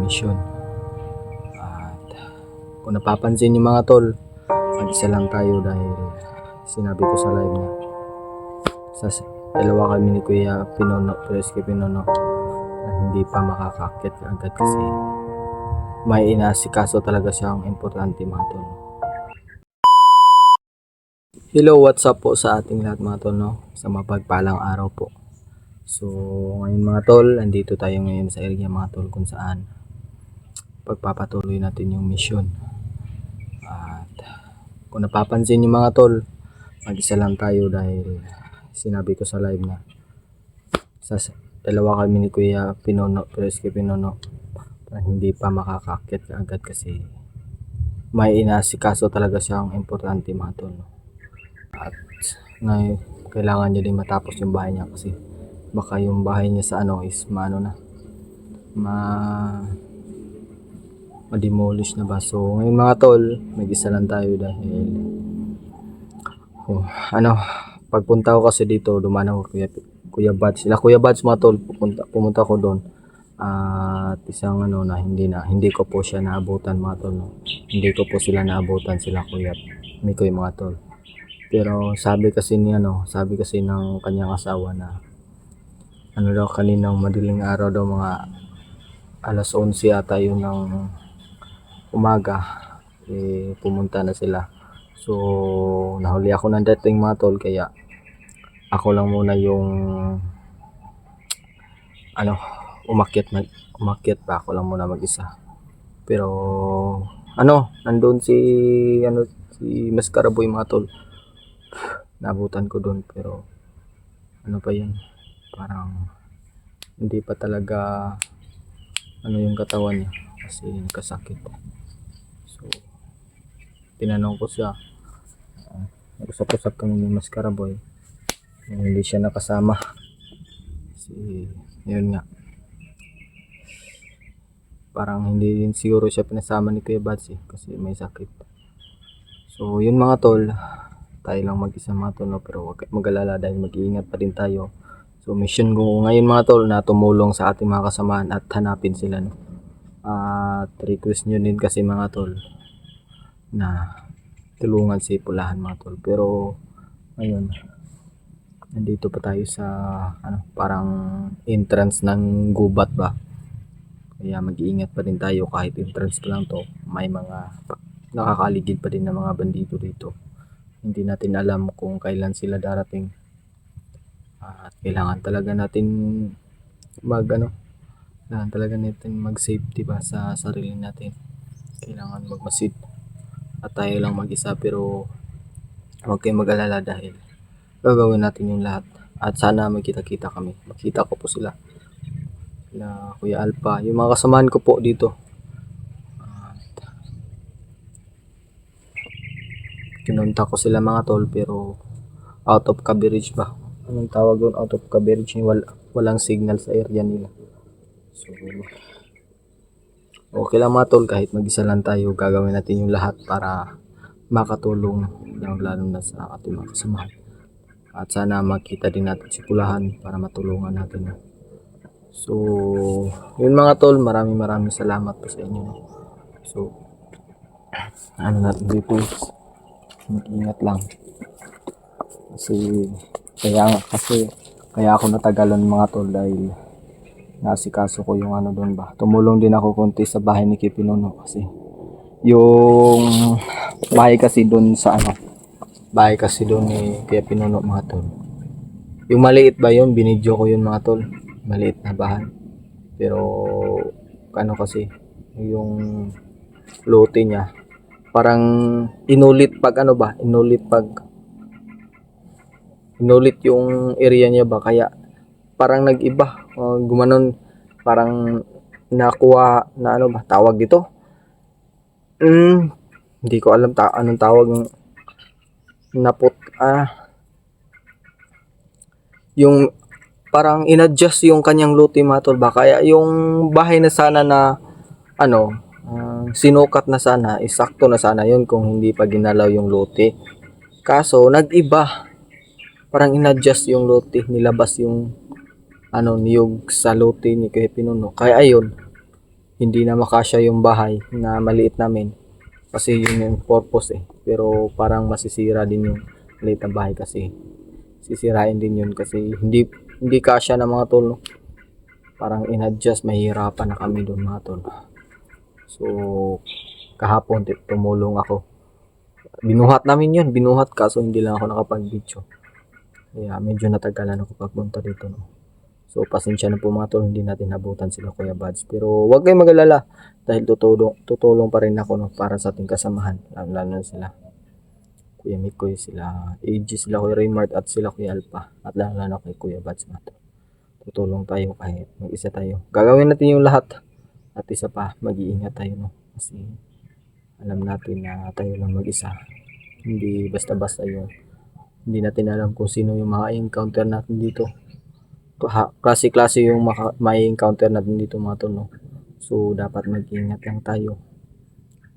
misyon. At kung napapansin niyo mga tol, mag-isa lang tayo dahil sinabi ko sa live na sa dalawa kami ni Kuya Pinono, Preski Pinono, na hindi pa makakakit agad kasi may inasikaso talaga siyang importante mga tol. Hello, what's up po sa ating lahat mga tol, no? Sa mapagpalang araw po. So ngayon mga tol, andito tayo ngayon sa area mga tol kung saan pagpapatuloy natin yung misyon. At kung napapansin niyo mga tol, mag-isa lang tayo dahil sinabi ko sa live na sa dalawa kami ni Kuya Pinono, Preski Pinono, na hindi pa makakakit agad kasi may inasikaso talaga siyang importante mga tol. At ngayon, kailangan niya din matapos yung bahay niya kasi baka yung bahay niya sa ano is ma-demolish na ba. So ngayon mga tol, mag-isa lang tayo dahil pagpunta ko kasi dito, dumaan ako Kuya Bads. Sila Kuya Bads mga tol, pumunta ko doon. At isang na hindi ko po siya naabutan mga tol, no? Hindi ko po sila naabutan, sila Kuya Mikoy mga tol. Pero sabi kasi ng kanyang asawa na daw kaninang madaling araw daw, mga alas 11 ata yun ng umaga, pumunta na sila. So nahuli ako ng dating mga tol, kaya ako lang muna yung umakyat pa ako lang muna mag-isa. Pero nandun si Mascaraboy mga tol, nabutan ko doon, pero pa yun, parang hindi pa talaga yung katawan niya kasi nagkasakit. So tinanong ko siya, nag-usap-usap kami ni Mascaraboy, hindi siya nakasama kasi yun nga, parang hindi din siguro siya pinasama ni Kuya Bads kasi may sakit. So yun mga tol, tayo lang mag-isa mga tol, no? Pero huwag mag-alala dahil mag-iingat pa din tayo. So mission ko ngayon mga tol na tumulong sa ating mga kasamahan at hanapin sila, no? At request nyo din kasi mga tol na tulungan si Pulahan mga tol. Pero ngayon nandito pa tayo sa parang entrance ng gubat ba, kaya mag-iingat pa din tayo. Kahit entrance pa lang to, may mga nakakaligid pa din ng mga bandito dito. Hindi natin alam kung kailan sila darating. At kailangan talaga natin mag-safety ba sa sarili natin. Kailangan magmasid at tayo lang mag-isa, pero huwag kayong mag-alala dahil gagawin natin yung lahat. At sana magkita-kita kami. Makita ko po sila Kuya Alpha, yung mga kasamahan ko po dito. At kinunta ko sila mga tol, pero out of coverage ba, anong tawag doon, out of coverage, walang signal sa area nila. So okay lang mga tol, kahit mag-isa lang tayo, gagawin natin yung lahat para makatulong, lalo na sa ating mga kasamahan. At sana makita din natin si Pulahan para matulungan natin. So yun mga tol, maraming salamat po sa inyo. So natin dito, mag-ingat lang kasi kaya ako natagalan mga tol dahil nasikaso ko yung doon ba. Tumulong din ako konti sa bahay ni Kuya Pinono kasi yung bahay kasi doon ni Kuya Pinono mga tol, yung maliit ba yun, binidyo ko yun mga tol, maliit na bahay. Pero kasi yung lote niya parang inulit yung area niya ba, kaya parang nag-iba, gumanon, parang nakuha na tawag dito, hindi ko alam anong tawag, yung parang inadjust yung kanyang lote mga tol ba, kaya yung bahay na sana na sinukat na sana, isakto na sana yun kung hindi pa ginalaw yung lote. Kaso nag-iba, parang inadjust yung lote, nilabas yung niyog sa lote ni Kuya Pinono. Kaya ayun, hindi na makasya yung bahay na maliit namin kasi yun yung purpose pero parang masisira din yung maliit na bahay kasi sisirain din yun kasi hindi kasya ng mga tol, no? Parang in-adjust, mahirapan na kami doon mga tol. So kahapon tumulong ako, binuhat namin yun, kaso hindi lang ako nakapag-video kaya medyo natagalan ako pagpunta dito, no? So pasensya na po mga tol, hindi natin nabutan sila Kuya Buds, pero wag kayong mag-alala dahil tutulong pa rin ako, no, para sa ating kasamahan, lalo na sila Kuya Mikoy, sila AG, sila Kuya Raymart at sila Kuya Alpha, at lalo na kay Kuya Buds mga tol. Tutulong tayo kahit mag-isa tayo, gagawin natin yung lahat, at isa pa mag-iingat tayo, no, kasi alam natin na tayo lang mag-isa, hindi basta-basta yung hindi natin alam kung sino yung mga encounter natin dito. Klase-klase yung may encounter natin dito mga tol, no? So dapat mag-ingat lang tayo.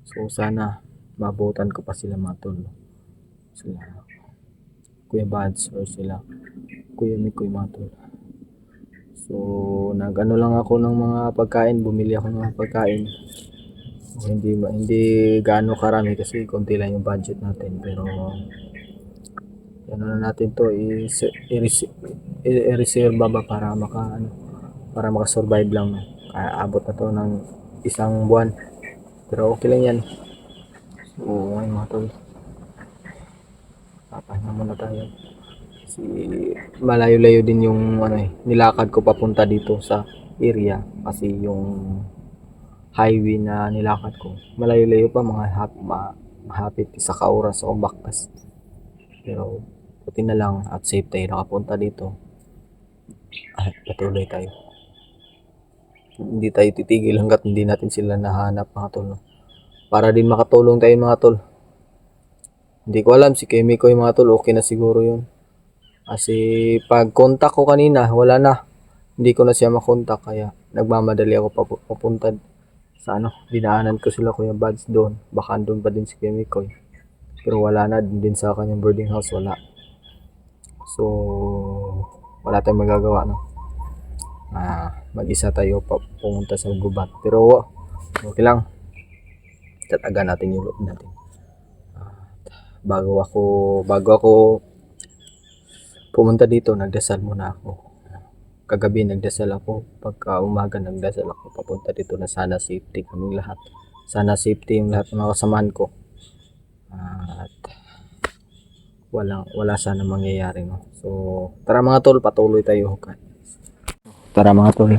So sana mabutan ko pa sila mga tol, no? Sila Kuya Buds or sila Kuya Mikoy mga tol. So nag-ano lang ako ng mga pagkain, bumili ako ng mga pagkain. Hindi gaano karami kasi konti lang yung budget natin, pero ano na natin to i-reserve ba para maka-survive lang, no? Kaya abot na to ng isang buwan, pero okay lang yan. So ngayon mga tol, papahinga muna tayo kasi malayo-layo din yung nilakad ko papunta dito sa area, kasi yung highway na nilakad ko malayo-layo pa, mga mahapit sa oras o baktas, pero buti na lang at safe tayo nakapunta dito. Patuloy tayo, hindi tayo titigil hanggat hindi natin sila nahanap mga tol, no? Para din makatulong tayo mga tol. Hindi ko alam si Kemi ko yung mga tol, okay na siguro yun kasi pag contact ko kanina wala na, hindi ko na siya makontak, kaya nagmamadali ako papunta sa dinaanan ko sila Kuya Buds doon, baka doon pa din si Kemi ko, pero wala na din sa kanyang boarding house, wala. So wala tayong magagawa, no? Mag-isa tayo pumunta sa gubat, pero okay lang, tataga natin yung loob natin. Bago ako pumunta dito, nagdasal muna ako. Kagabi nagdasal ako, pagka umaga nagdasal ako papunta dito na sana safety kaming lahat, sana safety yung lahat ng mga kasamahan ko, at wala sana mangyayari, no? So tara mga tol, patuloy tayo. Tara mga tol,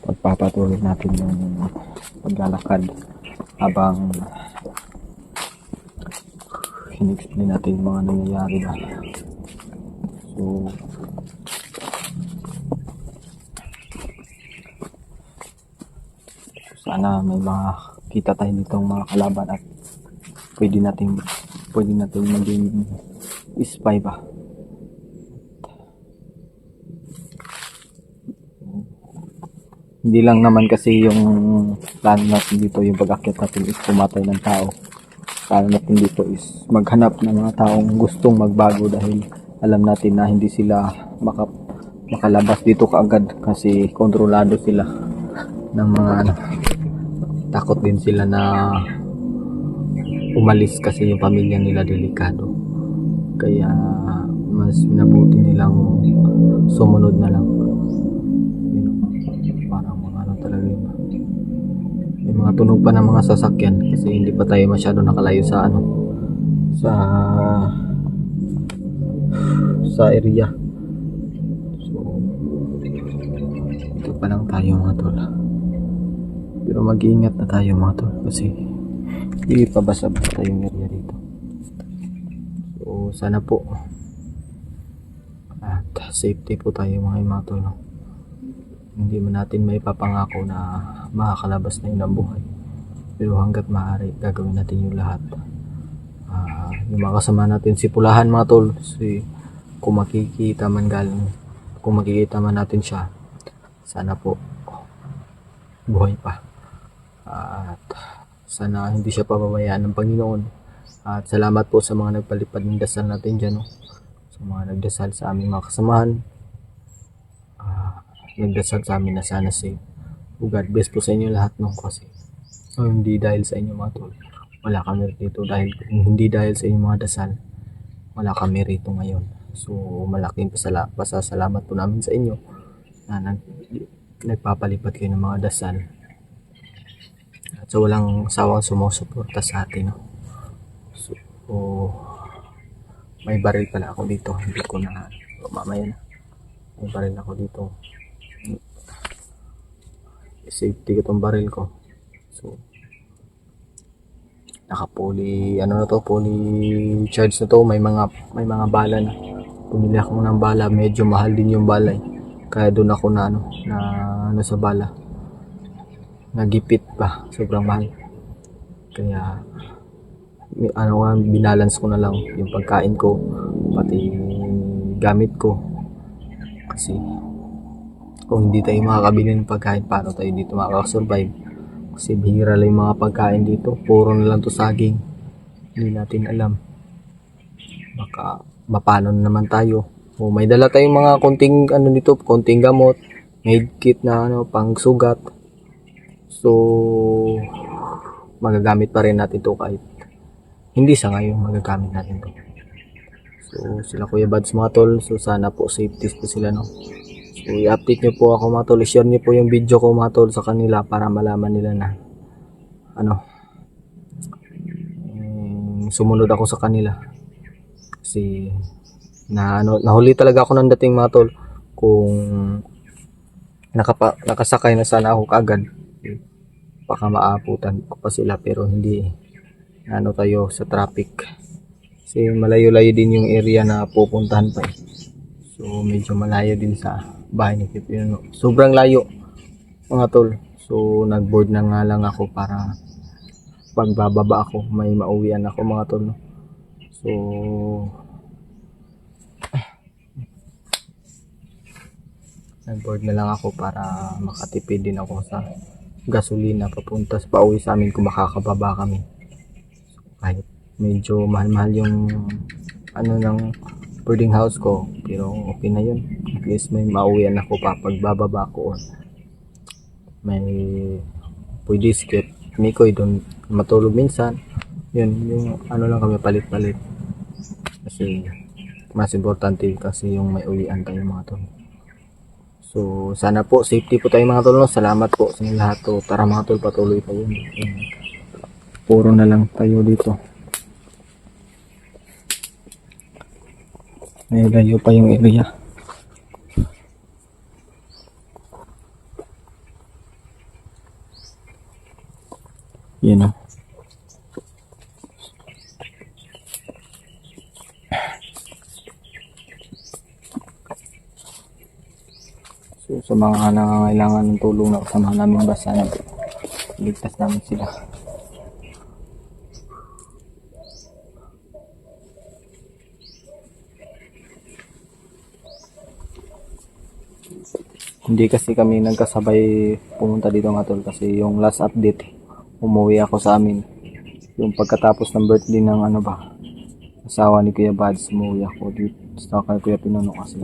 pagpapatuloy natin yung paglalakad habang in-explain natin yung mga nangyayari na. So sana may mga kita tayo nitong mga kalaban at pwede natin maging spy ba. Hindi lang naman kasi yung plano natin dito, yung pag-akyat natin is pumatay ng tao. Plano natin dito is maghanap ng mga taong gustong magbago, dahil alam natin na hindi sila makalabas dito kaagad kasi kontrolado sila ng mga takot din sila na umalis kasi yung pamilya nila delikado, kaya mas minabuti nilang sumunod na lang. Parang mga talaga yun, may mga tunog pa ng mga sasakyan kasi hindi pa tayo masyado nakalayo sa sa area. So ito pa lang tayo mga tol, pero mag-iingat na tayo mga tol kasi hindi pa basa-basa yung area dito. So sana po at safety po tayo mga tol, no? Hindi man natin may papangako na makakalabas na yun ang buhay, pero hanggat maaari gagawin natin yung lahat. Yung mga kasama natin si Pulahan mga tol, kung makikita man natin siya, sana po buhay pa, at sana hindi siya pababayaan ng Panginoon. At salamat po sa mga nagpalipad ng dasal natin dyan, no? Sa mga nagdasal sa aming mga kasamahan, nagdasal sa amin na sana safe God bless po sa inyo lahat no, kasi hindi dahil sa inyo mga tol, wala kami rito. Dahil hindi dahil sa inyong mga dasal, wala kami rito ngayon. So malaking pasasalamat po namin sa inyo na nagpapalipat kayo ng mga dasal at so walang sawang sumusuporta sa atin no. So may baril pala ako dito, hindi ko na mamaya na. May baril ako dito, safety ko tong baril ko. So naka-fully ano na to, fully charge na to. May mga bala na. Pumili ako ng bala, medyo mahal din yung bala eh. Kaya doon ako na ano sa bala, nagipit pa, sobrang mahal. Kaya binalance ko na lang yung pagkain ko pati gamit ko, kasi kung hindi tayo makakabili ng pagkain, paano tayo dito makakasurvive? Kasi bihira lang yung mga pagkain dito, puro na lang to saging. Hindi natin alam baka mapano naman tayo. O may dala tayong mga konting dito, konting gamot, med kit na pang sugat. So magagamit pa rin natin to kahit hindi sa ngayon, magagamit natin to. So sila Kuya Bads mga tol, so sana po safety po sila no. So i-update nyo po ako mga tol, share nyo po yung video ko mga tol sa kanila para malaman nila na sumunod ako sa kanila. Kasi nahuli talaga ako ng dating mga tol. Kung nakasakay na sana ako kagad, baka maabutan ko pa sila, pero hindi tayo sa traffic. Kasi malayo-layo din yung area na pupuntahan pa eh. So medyo malayo din sa bahay ni Pipino. Sobrang layo mga tol. So nag-board na nga lang ako para pagbababa ako may mauwian ako mga tol no? So nag-board na lang ako para makatipid din ako sa gasolina papunta sa pauwi sa amin kung makakababa kami. So, kahit medyo mahal-mahal yung ng boarding house ko, pero okay na yun. At least may mauwian ako pa pagbababa ko, or may pwede skip Mikoy doon matulog minsan. Yun yung lang kami palit-palit, kasi mas importante kasi yung may uwian tayo mga tol. So sana po safety po tayo mga tol no? Salamat po sa lahat to. Tara mga tol, patuloy tayo. Puro na lang tayo dito, may layo pa yung area. Yun o. So sa mga nangangailangan ng tulong na kasama namin basa na ligtas namin sila. Hindi kasi kami nagkasabay pumunta dito nga tol, kasi yung last update umuwi ako sa amin. Yung pagkatapos ng birthday ng asawa ni Kuya Bads, umuwi ako dito sa kay Kuya Pinuno, kasi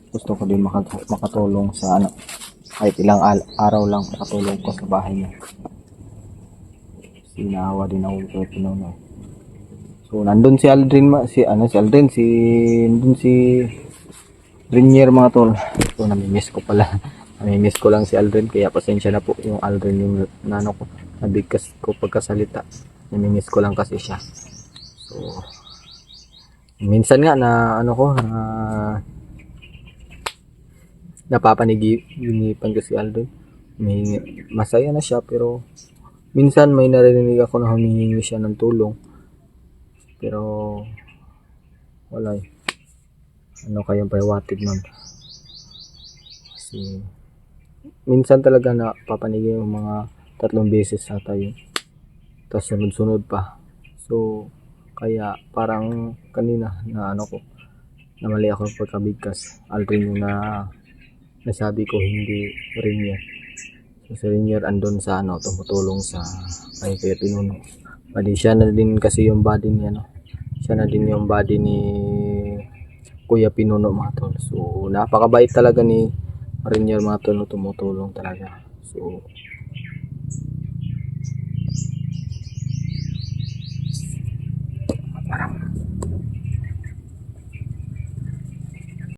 gusto ko din makatulong sa kahit ilang araw lang makatulong ko sa bahay niya. Sinaawa din ako Kuya Pinuno. So nandun si Aldrin, si Rinier mga tol. So namimiss ko pala. Namimiss ko lang si Aldrin, kaya pasensya na po yung Aldrin yung ko. Nabigkas ko pagkasalita. Namimiss ko lang kasi siya. So minsan nga na napapaniginipan ko si Aldrin. Masaya na siya, pero minsan may narinig ako na humihingi siya ng tulong. Pero wala eh. Kayang pahiwatig nun. Kasi minsan talaga na papanigin yung mga 3 beses sa tayo, tapos sunod-sunod pa. So kaya parang kanina na namali ako ng pagkabigkas. Aldrin yung nasabi ko, hindi Rinier. So si Rinier andun sa tumutulong sa kay Kuya Pinuno. Bali siya na din kasi yung body niya siya na din yung body ni Kuya Pinuno mga tol. So napakabait talaga ni Rinier mga tol, tumutulong talaga. So So